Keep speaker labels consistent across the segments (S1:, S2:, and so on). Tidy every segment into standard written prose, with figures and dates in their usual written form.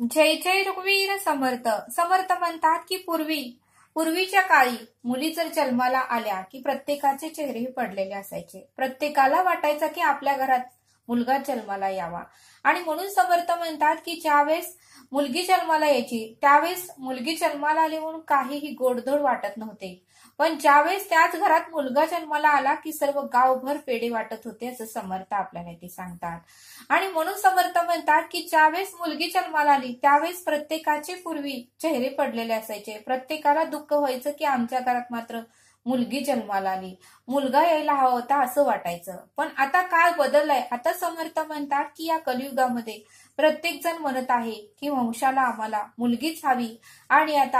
S1: जय जय रघुवीर समर्थ. समर्थ म्हणतात की पूर्वीच्या काळी मुली जर जन्माला आल्या की प्रत्येकाचे चेहरे पडलेले असायचे. प्रत्येकाला वाटायचं की आपल्या घरात मुलगा जन्माला यावा. आणि म्हणून समर्थ म्हणतात की ज्यावेळेस मुलगी जन्माला यायची त्यावेळेस मुलगी जन्माला आली म्हणून काहीही गोडधोड वाटत नव्हते. पण ज्यावेळेस त्याच घरात मुलगा जन्माला आला की सर्व गावभर पेढे वाटत होते असं समर्थ आपल्याला ते सांगतात. आणि म्हणून समर्थ म्हणतात की ज्यावेळेस मुलगी जन्माला आली त्यावेळेस प्रत्येकाचे पूर्वी चेहरे पडलेले असायचे. प्रत्येकाला दुःख व्हायचं की आमच्या घरात मात्र मुलगी जन्माला आली, मुलगा यायला हवा होता असं वाटायचं. पण आता काळ बदललाय. आता समर्थ म्हणतात की या कलियुगामध्ये प्रत्येक जण म्हणत आहे की वंशाला आम्हाला मुलगीच हवी आणि आता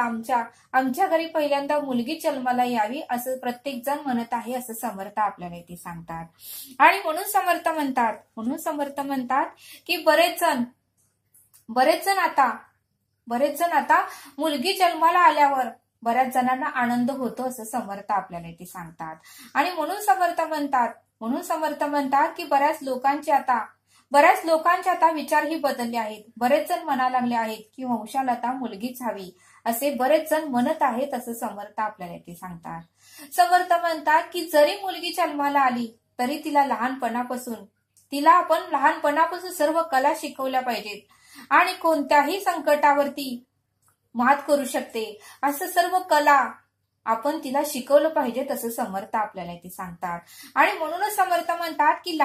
S1: आमच्या घरी पहिल्यांदा मुलगी जन्माला यावी असं प्रत्येक जण म्हणत आहे असं समर्थ आपल्याला इथे सांगतात. आणि म्हणून समर्थ म्हणतात की बरेच जण आता मुलगी जन्माला आल्यावर बऱ्याच जणांना आनंद होतो असं समर्थ आपल्याला इथे सांगतात. आणि म्हणून समर्थ म्हणतात की बऱ्याच लोकांचे आता विचारही बदलले आहेत. बरेच जण म्हणायला लागले आहेत की वंशाला आता मुलगीच हवी असे बरेच जण म्हणत आहेत असं समर्थ आपल्याला इथे सांगतात. समर्थ म्हणतात की जरी मुलगी जन्माला आली तरी तिला आपण लहानपणापासून सर्व कला शिकवल्या पाहिजेत आणि कोणत्याही संकटावरती मात करू शकते असं सर्व कला आपण तिला शिकवलं पाहिजे तसं समर्थ आपल्याला इथे सांगतात. आणि म्हणूनच समर्थ म्हणतात की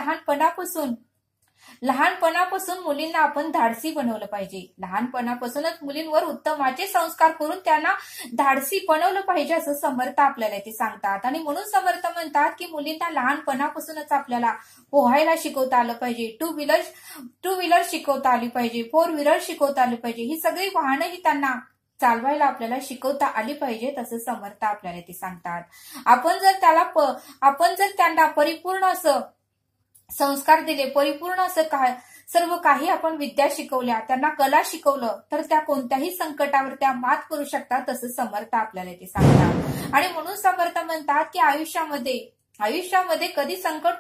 S1: लहानपणापासून मुलींना आपण धाडसी बनवलं पाहिजे. लहानपणापासूनच मुलींवर उत्तमाचे संस्कार करून त्यांना धाडसी बनवलं पाहिजे असं समर्थ आपल्याला इथे सांगतात. आणि म्हणून समर्थ म्हणतात की मुलींना लहानपणापासूनच आपल्याला पोहायला शिकवता आलं पाहिजे, टू व्हीलर शिकवता आली पाहिजे, 4 व्हीलर शिकवता आली पाहिजे, ही सगळी वाहनं ही त्यांना चालवायला आपल्याला शिकवता आली पाहिजे तसं समर्थ आपल्याला ते सांगतात. आपण जर त्यांना परिपूर्ण असं संस्कार दिले, परिपूर्ण असं सर्व काही आपण विद्या शिकवल्या, त्यांना कला शिकवलं तर त्या कोणत्याही संकटावर त्या मात करू शकतात असं समर्थ आपल्याला ते सांगतात. आणि म्हणून समर्थ म्हणतात की आयुष्यामध्ये कधी संकट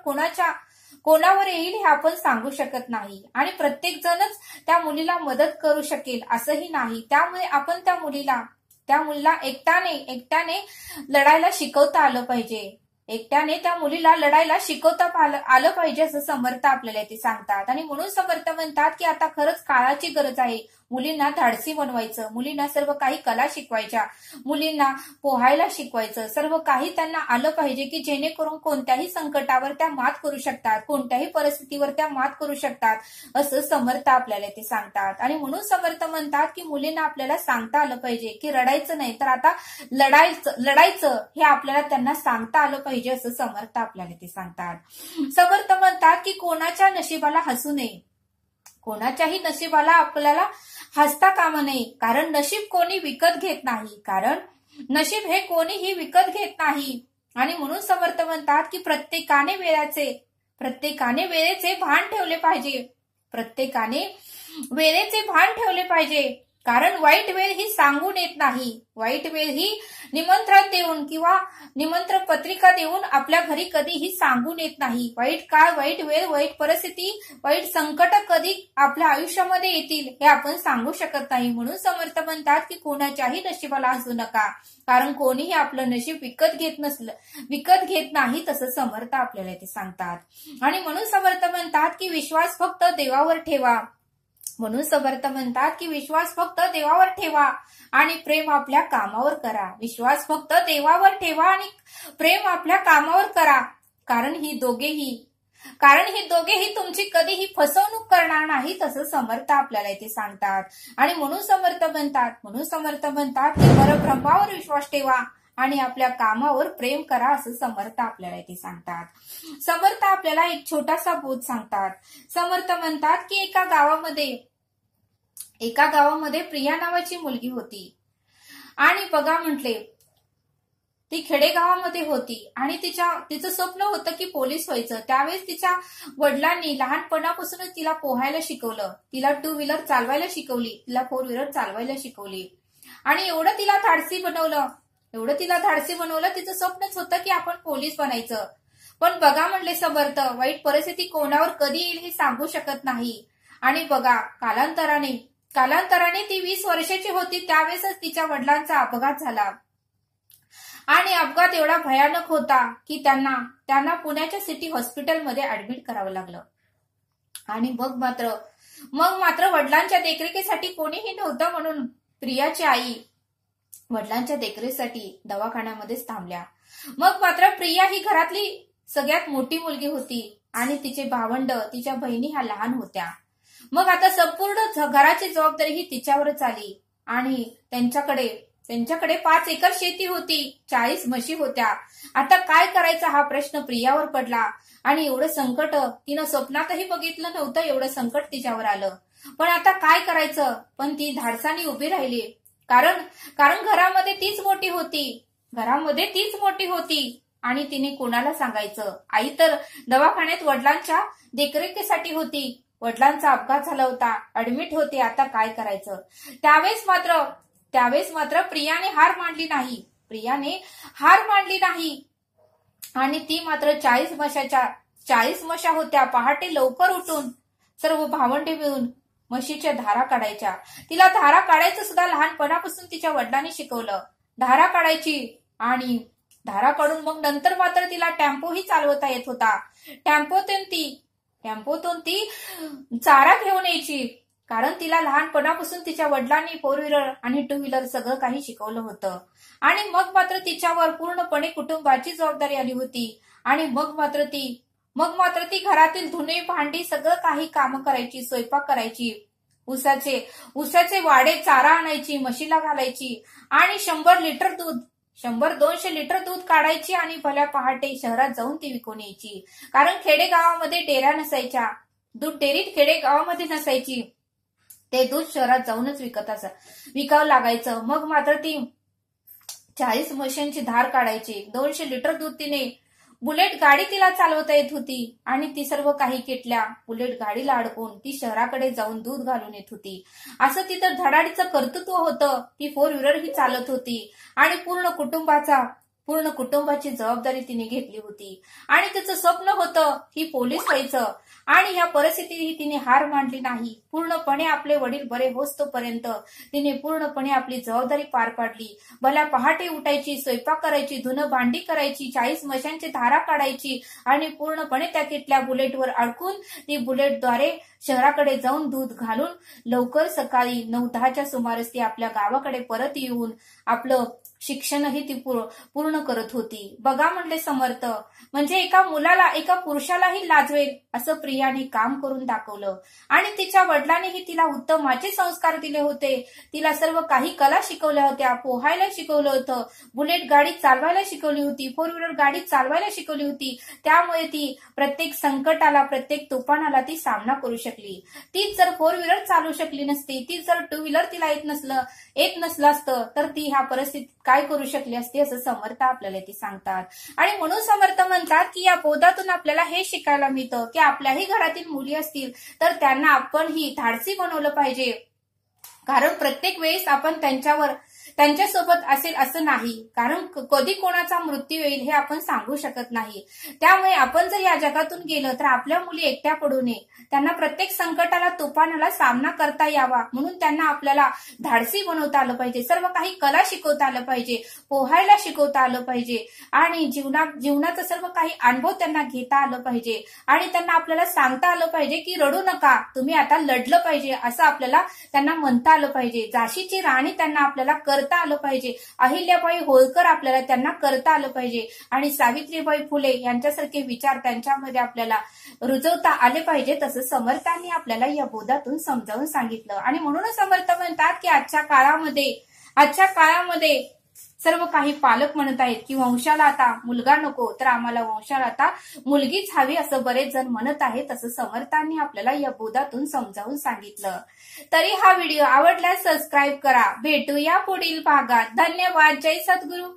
S1: कोणावर येईल हे आपण सांगू शकत नाही आणि प्रत्येक जणच त्या मुलीला मदत करू शकेल असंही नाही. त्यामुळे आपण त्या मुलीला एकट्याने लढायला शिकवता आलं पाहिजे. एकट्याने त्या मुलीला लढायला शिकवता आलं पाहिजे असं समर्थ आपल्याला ते सांगतात. आणि म्हणून समर्थ म्हणतात की आता खरंच काळाची गरज आहे. मुलींना धाडसी बनवायचं, मुलींना सर्व काही कला शिकवायच्या, मुलींना पोहायला शिकवायचं, सर्व काही त्यांना आलं पाहिजे की जेणेकरून कोणत्याही संकटावर त्या मात करू शकतात, कोणत्याही परिस्थितीवर त्या मात करू शकतात असं समर्थ आपल्याला ते सांगतात. आणि म्हणून समर्थ म्हणतात की मुलींना आपल्याला सांगता आलं पाहिजे की रडायचं नाही तर आता लढायचं हे आपल्याला त्यांना सांगता आलं पाहिजे असं समर्थ आपल्याला ते सांगतात. समर्थ म्हणतात की कोणाच्या नशिबाला हसू नये, कोणाच्याही नशिबाला आपल्याला हसता कामा नये, कारण नशीब कोणी विकत घेत नाही. आणि म्हणून समर्थ म्हणतात की प्रत्येकाने वेळेचे भान ठेवले पाहिजे, कारण वाईट वेळ ही सांगून येत नाही. वाईट वेळ ही निमंत्रण देऊन किंवा निमंत्रण पत्रिका देऊन आपल्या घरी कधीही सांगून येत नाही. वाईट काळ, वाईट वेळ, वाईट परिस्थिती, वाईट संकट कधी आपल्या आयुष्यामध्ये येतील हे आपण सांगू शकत नाही. म्हणून समर्थ म्हणतात की कोणाच्याही नशिबाला हसू नका, कारण कोणीही आपलं नशीब विकत घेत नाही तसं समर्थ आपल्याला ते सांगतात. आणि म्हणून समर्थ म्हणतात की विश्वास फक्त देवावर ठेवा. आणि प्रेम आपल्या कामावर करा. विश्वास फक्त देवावर ठेवा आणि प्रेम आपल्या कामावर करा, कारण ही दोघेही तुमची कधीही फसवणूक करणार नाही तसं समर्थ आपल्याला इथे सांगतात. आणि म्हणून समर्थ म्हणतात की परब्रह्मावर विश्वास ठेवा आणि आपल्या कामावर प्रेम करा असं समर्थ आपल्याला इथे सांगतात. समर्थ आपल्याला एक छोटासा बोध सांगतात. समर्थ म्हणतात की एका गावामध्ये प्रिया नावाची मुलगी होती. आणि बघा म्हटले ती खेडेगावामध्ये होती आणि तिचं स्वप्न होतं की पोलीस व्हायचं. त्यावेळेस तिच्या वडिलांनी लहानपणापासूनच तिला पोहायला शिकवलं, तिला 2 व्हीलर चालवायला शिकवली, तिला 4 व्हीलर चालवायला शिकवली आणि एवढं तिला धाडसी बनवलं. तिचं स्वप्नच होतं की आपण पोलीस बनायचं. पण बघा म्हणले समर्थ, वाईट परिस्थिती कोणावर कधी येईल हे सांगू शकत नाही. आणि बघा कालांतराने ती 20 वर्षाची होती त्यावेळेसच तिच्या वडिलांचा अपघात झाला आणि अपघात एवढा भयानक होता की त्यांना पुण्याच्या सिटी हॉस्पिटलमध्ये ऍडमिट करावं लागलं। आणि मग मात्र वडिलांच्या देखरेखीसाठी कोणीही नव्हतं म्हणून प्रियाची आई वडिलांच्या देखरेखीसाठी दवाखान्यामध्येच थांबल्या। मग मात्र प्रिया ही घरातली सगळ्यात मोठी मुलगी होती आणि तिचे भावंड तिच्या बहिणी ह्या लहान होत्या। मग आता संपूर्ण घराची जबाबदारी ही तिच्यावरच आली आणि त्यांच्याकडे 5 एकर शेती होती, 40 म्हशी होत्या। आता काय करायचा हा प्रश्न प्रियावर पडला आणि एवढं संकट तिनं स्वप्नातही बघितलं नव्हतं, एवढं संकट तिच्यावर आलं। पण आता काय करायचं, पण ती धाडसाने उभी राहिली कारण घरामध्ये तीच मोठी होती आणि तिने कोणाला सांगायचं। आई तर दवाखान्यात वडिलांच्या देखरेखीसाठी होती, वडिलांचा अपघात झाला होता, ऍडमिट होते, आता काय करायचं। त्यावेळेस मात्र प्रियाने हार मानली नाही आणि ती मात्र 40 म्हशा होत्या। पहाटे लवकर उठून सर्व भावंडे मिळून म्हशीच्या धारा काढायच्या। तिला धारा काढायचं सुद्धा लहानपणापासून तिच्या वडिलांनी शिकवलं। धारा काढायची आणि धारा काढून मग नंतर मात्र तिला टेम्पोही चालवता येत होता। टेम्पोतून ती चारा घेऊन यायची कारण तिला लहानपणापासून तिच्या वडिलांनी 4 व्हीलर आणि 2 व्हीलर सगळं काही शिकवलं होतं। आणि मग मात्र तिच्यावर पूर्णपणे कुटुंबाची जबाबदारी आली होती आणि मग मात्र ती घरातील धुणे भांडी सगळं काही कामं करायची, स्वयंपाक करायची, उसाचे वाडे चारा आणायची, म्हशीला घालायची आणि 100-200 लिटर दूध काढायची आणि भल्या पहाटे शहरात जाऊन ती विकून यायची। कारण खेडेगावामध्ये डेऱ्या नसायच्या, दूध डेअरी खेडेगावामध्ये नसायची, ते दूध शहरात जाऊनच विकावं लागायचं। मग मात्र ती 40 म्हशींची धार काढायची, 200 लिटर दूध तिने बुलेट गाडी तिला चालवता येत होती आणि ती सर्व काही किटल्या बुलेट गाडीला अडकून ती शहराकडे जाऊन दूध घालून येत होती। असं तिथं धडाडीचं कर्तृत्व होतं। ती 4 व्हीलर ही चालत होती आणि पूर्ण कुटुंबाची जबाबदारी तिने घेतली होती आणि तिचं स्वप्न होतं की पोलीस व्हायचं। आणि ह्या परिस्थितीत तिने हार मानली नाही, पूर्णपणे आपले वडील बरे होईस्तोपर्यंत तिने पूर्णपणे आपली जबाबदारी पार पाडली। भल्या पहाटे उठायची, स्वयंपाक करायची, धुणं भांडी करायची, 40 म्हशांची धारा काढायची आणि पूर्णपणे त्या किटल्या बुलेटवर अडकून ती बुलेटद्वारे शहराकडे जाऊन दूध घालून लवकर सकाळी 9-10च्या सुमारास ती आपल्या गावाकडे परत येऊन आपलं शिक्षणही ती पूर्ण करत होती। बघा म्हणले समर्थ, म्हणजे एका पुरुषालाही लाजवेल असं प्रियाने काम करून दाखवलं आणि तिच्या वडिलांनीही तिला उत्तमाचे संस्कार दिले होते। तिला सर्व काही कला शिकवल्या होत्या, पोहायला शिकवलं होतं, बुलेट गाडी चालवायला शिकवली होती, 4 व्हीलर गाडी चालवायला शिकवली होती। त्यामुळे ती प्रत्येक संकटाला, प्रत्येक तुफानाला ती सामना करू शकली। तीच जर 4 व्हीलर चालवू शकली नसती, तीच जर 2 व्हीलर तिला येत नसलं असतं तर ती ह्या परिस्थितीत काय करू शकली असती असं समर्थ आपल्याला ती सांगतात। आणि म्हणून समर्थ म्हणतात की या बोधातून आपल्याला हे शिकायला मिळतं की आपल्याही घरातील मुली असतील तर त्यांना आपण ही धाडसी बनवलं पाहिजे। कारण प्रत्येक वेळेस आपण त्यांच्यासोबत असेल असं नाही, कारण कधी कोणाचा मृत्यू येईल हे आपण सांगू शकत नाही। त्यामुळे आपण जर या जगातून गेलो तर आपल्या मुली एकट्या पडू नये, त्यांना प्रत्येक संकटाला, तुफानाला सामना करता यावा म्हणून त्यांना आपल्याला धाडसी बनवता आलं पाहिजे, सर्व काही कला शिकवता आलं पाहिजे, पोहायला शिकवता आलं पाहिजे आणि जीवनाचं सर्व काही अनुभव त्यांना घेता आलं पाहिजे आणि त्यांना आपल्याला सांगता आलं पाहिजे की रडू नका, तुम्ही आता लढलं पाहिजे असं आपल्याला त्यांना म्हणता आलं पाहिजे। झाशीची राणी त्यांना आपल्याला करता आलं पाहिजे, अहिल्याबाई होळकर आपल्याला त्यांना करता आलं पाहिजे आणि सावित्रीबाई फुले यांच्यासारखे विचार त्यांच्यामध्ये आपल्याला रुजवता आले पाहिजे, तसं समर्थांनी आपल्याला या बोधातून समजावून सांगितलं। आणि म्हणूनच समर्थ म्हणतात की आजच्या काळामध्ये सर्व काही पालक म्हणत आहेत की वंशाला आता मुलगा नको तर आम्हाला वंशाला आता मुलगीच हवी असं बरेच जण म्हणत आहेत, तसं समर्थांनी आपल्याला या बोधातून समजावून सांगितलं। तरी हा व्हिडिओ आवडल्यास सबस्क्राईब करा। भेटूया पुढील भागात। धन्यवाद। जय सद्गुरू।